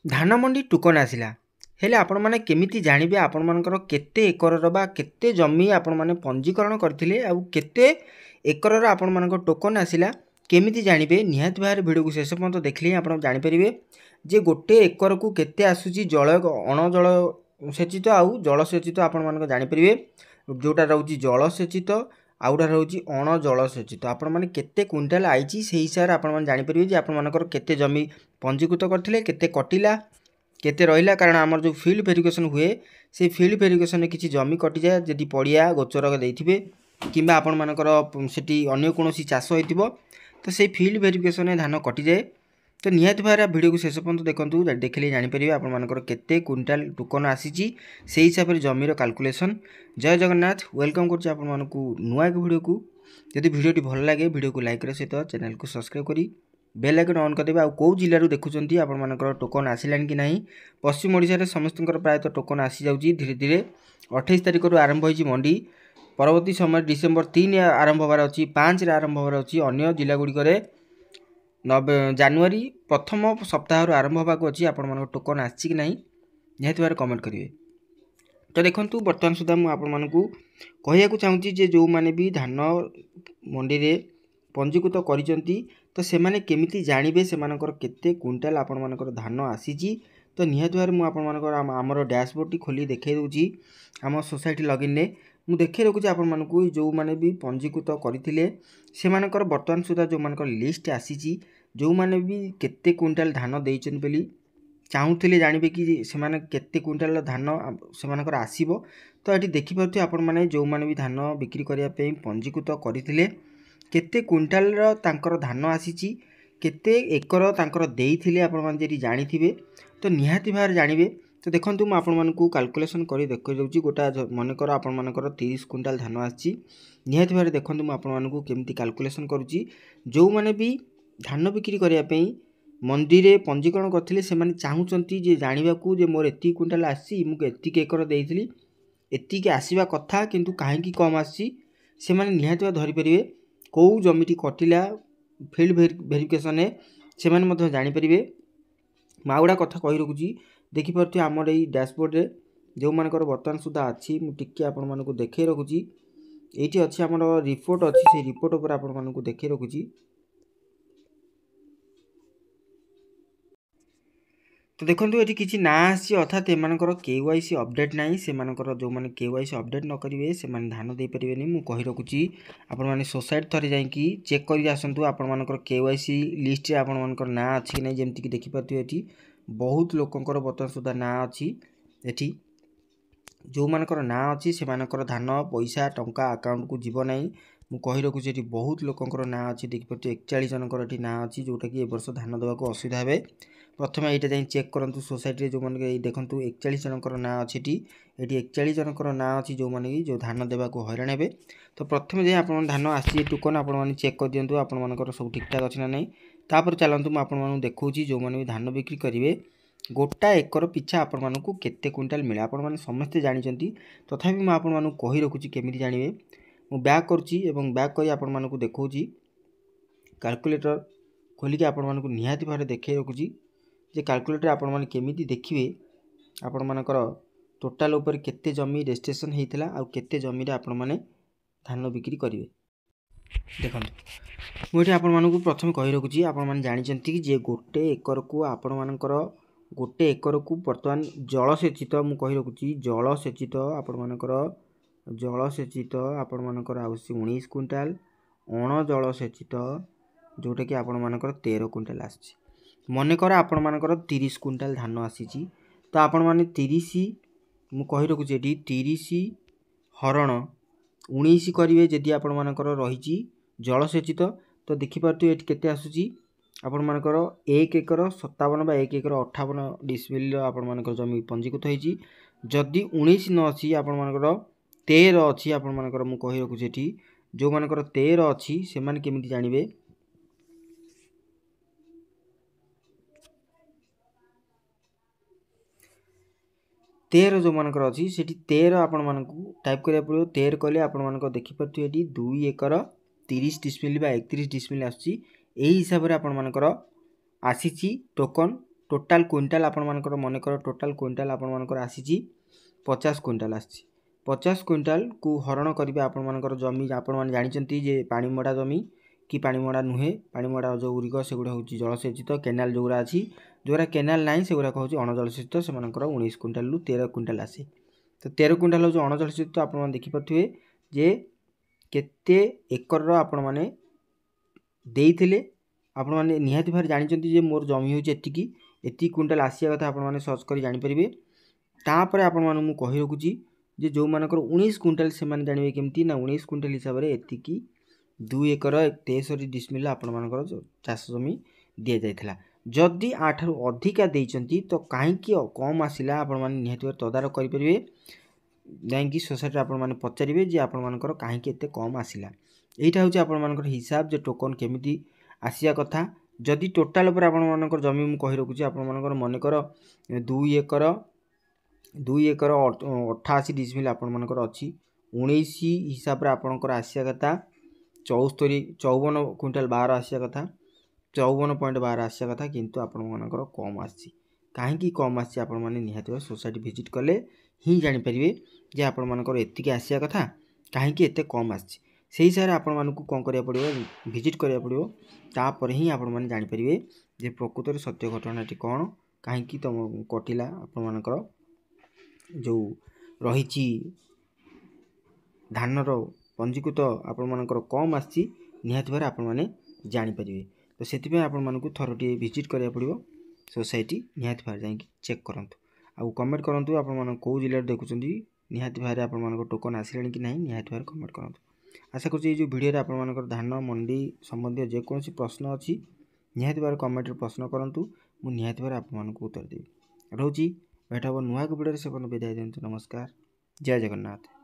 धान मंडी टोकन आसिला हेले आपण माने केमिति जानिबे आपण मानकर केते एकरर बा केते जमी आपण माने पंजीकरण करथिले आ केते एकरर आपण मानकर टोकन आसिला केमिति जानिबे निहात भार वीडियो को शेष पर्यंत देखले आपण जानि परिबे जे गोटे एकर को केते आसुची जल अण जल सेचित आउ जल सेचित आपण मानकर जानि परिबे जोटा रहउची जल सेचित आउटा रहउची अण जल सेचित आपण माने केते क्विंटल आइची सेही हिसाब आपण माने जानि परिबे जे आपण मानकर केते जमी पंजीकृत करथिले केते कटिला केते रहिला कारण आमर जो फील्ड वेरिफिकेशन हुए से फील्ड वेरिफिकेशन किसी जमी कटि जाए जदि पड़िया गोचर देइथिबे किंबा आपण मानकर सेठी अन्य कोनोसी चाष होइतिबो तो से फील्ड वेरिफिकेशन धान कटि जाए तो निहात भार वीडियो को शेष पर्यंत देखंतु देखले जानि परिबे आपण मानकर केते क्विंटल टोकन आसीची से हिसाब रे जमीर कैलकुलेशन। जय जगन्नाथ वेलकम करछि आपण मानकु नुआ के वीडियो को। यदि वीडियोटी भल लागे वीडियो को लाइक रे सहित चैनल को सब्सक्राइब करी बेल आइकन ऑन करदेबे। आ को जिल्ला रो देखुचंती आपण मानकर टोकन आसिलान कि नाही पश्चिम ओडिसा रे समस्तनकर प्रायत टोकन आसी जाउची धीरे धीरे 28 तारिख रु आरंभ होईची मंडी परवर्ती समय डिसेंबर 3 आरंभ होबार अछि 5 रे आरंभ होबार अछि अन्य जिल्ला गुडी करे जनवरी प्रथम सप्ताह रु आरंभ होबाक अछि आपण मानकर टोकन आछि कि नाही निहात बार कमेंट करिवे। तो देखंतु वर्तमान सुधा मु आपण मानकु कहिया को चाहूची जे जो माने भी धान मंडी रे पंजीकृत करिसंती तो से माने केमिति जानिबे से मानकर केते क्विंटल आपण मानकर धान आसीची। तो निहात भार मु आपण मानकर हमर डैशबोर्ड टी खोली देखै दोची हम सोसाइटी लॉगिन ने मु देखै रखुची आपण मानकु जो माने भी पंजीकृत करथिले से मानकर वर्तमान सुधा जो मानकर लिस्ट आसीची जो माने भी केते क्विंटल धान देइचन बेली चाहूथिले जानिबे कि से माने केते क्विंटल धान से मानकर आसीबो। तो एटी देखि परथि आपण माने जो माने भी धान बिक्री करिया पे पंजीकृत करथिले केते क्विंटल रो तांकर धान आसीची केते एकर तांकर देइथिले आपण माने जेडी जानिथिबे तो निहाती भार जानिबे। तो देखंतु म आपण मानकु कैलकुलेशन करी देखै जाउची गोटा मन कर आपण मानकर 30 क्विंटल धान आसीची निहाती भार देखंतु म आपण मानकु केमति कैलकुलेशन करूची जो माने भी धान बिक्री करिया पे मंडी रे पंजीकरण करथिले से माने चाहूचंती जे जानिबाकू जे मोर एती क्विंटल आसी मु एती के एकर देइथिली एती के आसीबा कथा किंतु काहे की कम आसी से माने निहाती भार धरि परिबे कौ जमीटी कटिला फील्ड वेरिफिकेशन से माने मध्य जानि परिबे। माउडा कथा कहि रखुची देखि परथि हमर एई डैशबोर्ड रे जो मानकर वर्तमान सुधा अछि मु टिक्की आपण मानकु देखै रखुची एठी अछि हमर रिपोर्ट अछि से रिपोर्ट ऊपर आपण मानकु देखै रखुची। तो देखंतु एठी किछि ना आसी अर्थात एमानकर केवाईसी अपडेट नाही से मानकर जो माने केवाईसी अपडेट न करिवे से माने धान दे परिबेनी मु कहि रखुची आपण माने सोसाइटी थरी जाई कि चेक करि आसंतु आपण मानकर केवाईसी लिस्ट रे आपण मानकर ना अछि नै जेमति कि देखि परथि एठी बहुत लोकंकर बर्तमान सुधा ना अछि एठी जो मानकर ना अछि से मानकर धान पैसा टंका अकाउंट को जीव नाही मु कहि रखुची एठी बहुत लोकंकर ना अछि देखि परथि 41 जनकर एठी ना अछि जोटा कि ए वर्ष धान देबा को असुविधा हेबे। प्रथम एटा जाई चेक करंतु सोसाइटी रे जो माने देखंतु 41 जनकर ना अछि एठी 41 जनकर ना अछि जो माने जो धान देबा को हैरान हेबे। तो प्रथम जे आपण धान आसी टोकन आपण माने चेक कर दियंतु आपण मानकर सब ठीक ठाक अछि ना नै तापर चलंतु म आपण मानु देखौची जो माने धान बिक्री करिवे गोटा एकर पिछा आपण मानकु केते क्विंटल मिले आपण माने समस्त जानिचंती तथापि म आपण मानु कहि रखुची केमिति जानिबे मु बैक करची एवं बैक करी आपण मानकु देखौची कैलकुलेटर खोली के आपण मानकु निहाती भारे देखै रखुची जे कैलकुलेटर आपण माने केमिति देखिबे आपण मानकर टोटल ऊपर केते जमी रजिस्ट्रेशन हेइतला आ केते जमी रे आपण माने धान बिक्री करिवे। देखंतु मोठी आपण मानकु प्रथम कहि रखुची आपण माने जानिचंती कि जे गोटे एकर को आपण मानकर गोटे एकर को वर्तमान जल सेचित मु कहि रखुची जल सेचित आपण मानकर जल सेचित आपण मानकर आवश्य 19 क्विंटल अण जल सेचित जोटा कि आपण मानकर 13 क्विंटल आछि मने कर आपण मानकर 30 क्विंटल धान आसीची। तो आपण माने 30 मु कहि रखुची एठी 30 हरण 19 करिवे जदि आपण मानकर रहिची जल सेचित तो देखि परतु एठी केते आसुची आपण मानकर 1 एकर 57 बा 1 एकर 58 डिसमिल आपण मानकर जमी पंजीकृत होईची जदि 19 न अछि आपण मानकर 13 अछि आपण मानकर मु कहि रखुची एठी जो मानकर 13 अछि से माने केमिति जानिबे 13 जो मानकर अछि सेठी 13 आपण मानकु टाइप करिया पड़ियो 13 कहले आपण मानकर देखि परथि एठी 2 एकर 30 डिसमिल बा 31 डिसमिल आछि एही हिसाब रे आपण मानकर आसीची टोकन टोटाल क्विंटाल आपणमानकर मनकर टोटाल क्विंटाल आपणमानकर आसी 50 क्विंटाल आसी 50 क्विंटाल को हरण करेंगे आपणमानकर जमी आपण जानते जे पाणीमड़ा जमी कि पाणीमड़ा नुहे पाणीमड़ा जो गुड़िक से गुड़ा हूँ जलसेचित केनाल जो गुड़ा अच्छी जोरा केनाल ना से गुड़ाक हूँ अणजलसेचित से 19 क्विंटाल रु 13 क्विंटाल आसे तो 13 क्विंटाल हूँ अणजलसेचित आप देखिपे जे केते एकर आपण मैंने देइथिले आपण मैंने निहाती भार जानते जे मोर जमी हूँ एति क्विंटाल आसिया कथा आपण मैंने सर्च कर जानीपर तापर आपण मैंने कही रखुची जे जो मानकर 19 क्विंटाल से जानवे केमती ना 19 क्विंटाल हिसाब से एतिकी 2 एकर 63 डिसमिल आपण मानकर चाष जमी दि जाइथिला जदि आठारु अधिका देइचंती तो कहीं कम आसिला आपण मैंने निहाती भार तदारख करेंगे जाकि सोसाइटी आपण मैंने पचारे जे आपण मानकर कहीं एते कम आसिला एटा हूँ आपण मानकर हिसाब जे टोकन केमिति आसिया कथा जदि टोटाल पर आपण मानकर जमी मु कहि रखुची आपण मानकर मनकर 2 एकर 88 डिसमिल आपण मानकर अछि 19 हिसाब रे आपणकर आसिया कथा 54 क्विंटाल 12 आसिया कथा 54.12 आसिया कथा किंतु आपण मानकर कम आसी कहीं कम आसी आपण माने निहाती सोसाइटी विजिट कले ही जानि परिबे जे आपण मानकर एतिके आसिया कथा कहीं एते कम आसी से हिसाब से आपण मानकु कोन करिया पड़िबो विजिट करिया पड़िबो तापर ही आपण माने जानि परिबे जे प्रकृत रे सत्य घटनाटी कोन कहीं तुम कटिला आपण मानकर जो रही धानर पंजीकृत आपण मानकर कम आसी निहाती भार आपण माने जानि परिबे तो सेति आपण मानकु थरटी विजिट करिया पड़िबो सोसाइटी निहाती भार जाई चेक करंतु आ कमेंट करंतु आपण मान को जिले देखुचंदी निहाती भार आपण मानकर टोकन आसिलानी कि नहीं निहाती भार कमेंट करंतु आशा करूँ ये वीडियो रे आपण मानकर धान मंडी संबंधी जेकोसी प्रश्न अच्छी निहाती भार कमेंट प्रश्न करंतु मु निहाती भार आपण मानकु उत्तर देबी रोची भेट हम नुआ वीडियो से विदाय दिंतु नमस्कार जय जगन्नाथ।